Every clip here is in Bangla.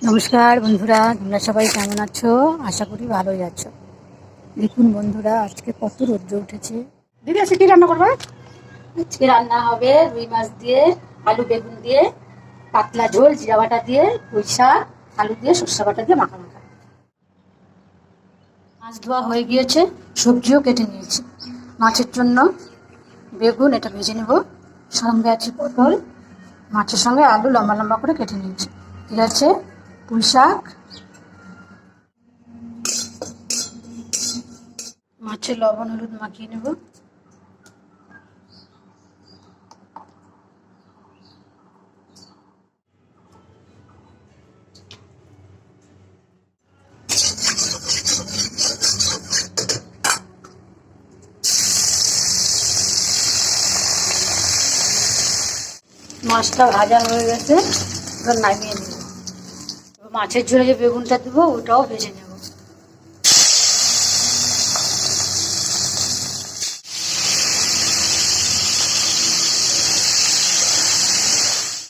নমস্কার বন্ধুরা, তোমরা সবাই কেমন আছো? আশা করি ভালোই আছো। দেখুন বন্ধুরা, আজকে কত রৌদ্র উঠেছে। দিদি আজকে কি রান্না করবে? আজকে রান্না হবে রুই মাছ দিয়ে, আলু বেগুন দিয়ে, পাতলা ঝোল জিরা বাটা দিয়ে, পুঁই শাক আলু দিয়ে, সর্ষে বাটা দিয়ে মাখা মাখা। মাছ ধোয়া হয়ে গিয়েছে, সবজিও কেটে নিয়েছি। মাছের জন্য বেগুন এটা ভেজে নেব, সঙ্গে আছে পটল, মাছের সঙ্গে আলু লম্বা লম্বা করে কেটে নিয়েছি। ঠিক আছে, পুঁই শাক, মাছে লবণ হলুদ মাখিয়ে নেব। মাছটা ভাজা হয়ে গেছে, এবার নামিয়ে নেব। মাছের ঝোলে যে বেগুনটা দেবো ওটাও ভেজে নেব।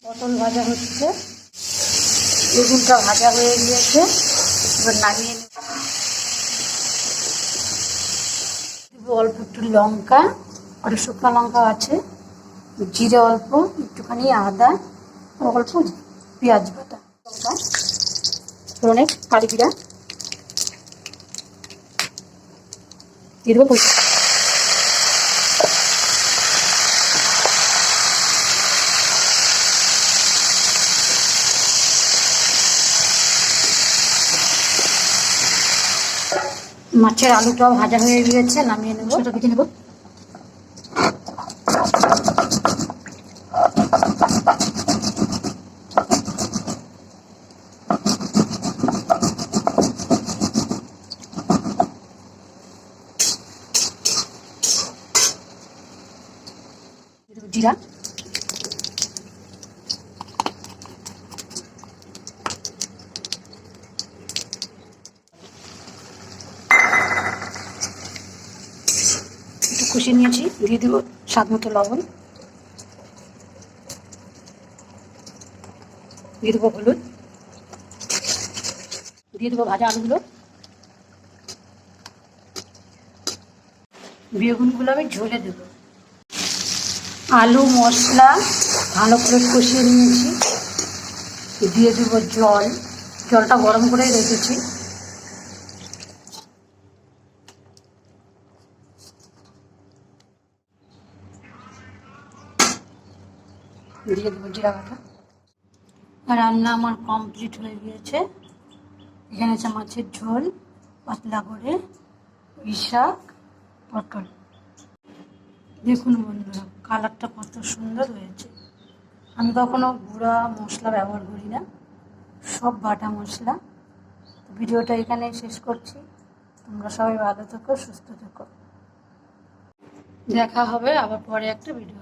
পটল ভাজা হচ্ছে, বেগুনটা ভাজা হয়ে গিয়েছে, এবার নামিয়ে নেব। দেবো অল্প একটু লঙ্কা, আর শুকনো লঙ্কা আছে, জিরে অল্প, একটুখানি আদা, অল্প পেঁয়াজ বাটা, লঙ্কা ফোড়নে কালি জিরা দিয়ে দেবো। মাছের আলুটাও ভাজা হয়ে গিয়েছে, নামিয়ে নেবো, সেটা কেটে নেবো। জিরা, একটু কষিয়ে নিয়েছি, দিয়ে দেবো স্বাদ মতো লবণ, দিয়ে দেবো হলুদ, দিয়ে দেবো ভাজা আলুগুলো। বেগুনগুলো আমি ঝোলে দেবো। আলু মশলা ভালো করে কষিয়ে নিয়েছি, দিয়ে দেবো জল, জলটা গরম করে রেখেছি। দিয়ে দেবো জিরা বাটা। রান্না আমার কমপ্লিট হয়ে গিয়েছে। এখানে আছে মাছের ঝোল, পাতলা করে, পুঁই শাক, পটল। দেখুন বন্ধুরা, কালারটা কত সুন্দর হয়েছে। আমি কখনো গুঁড়া মশলা ব্যবহার করি না, সব বাটা মশলা। ভিডিওটা এখানে শেষ করছি। তোমরা সবাই ভালো থেকো, সুস্থ থেকো। দেখা হবে আবার পরে একটা ভিডিও।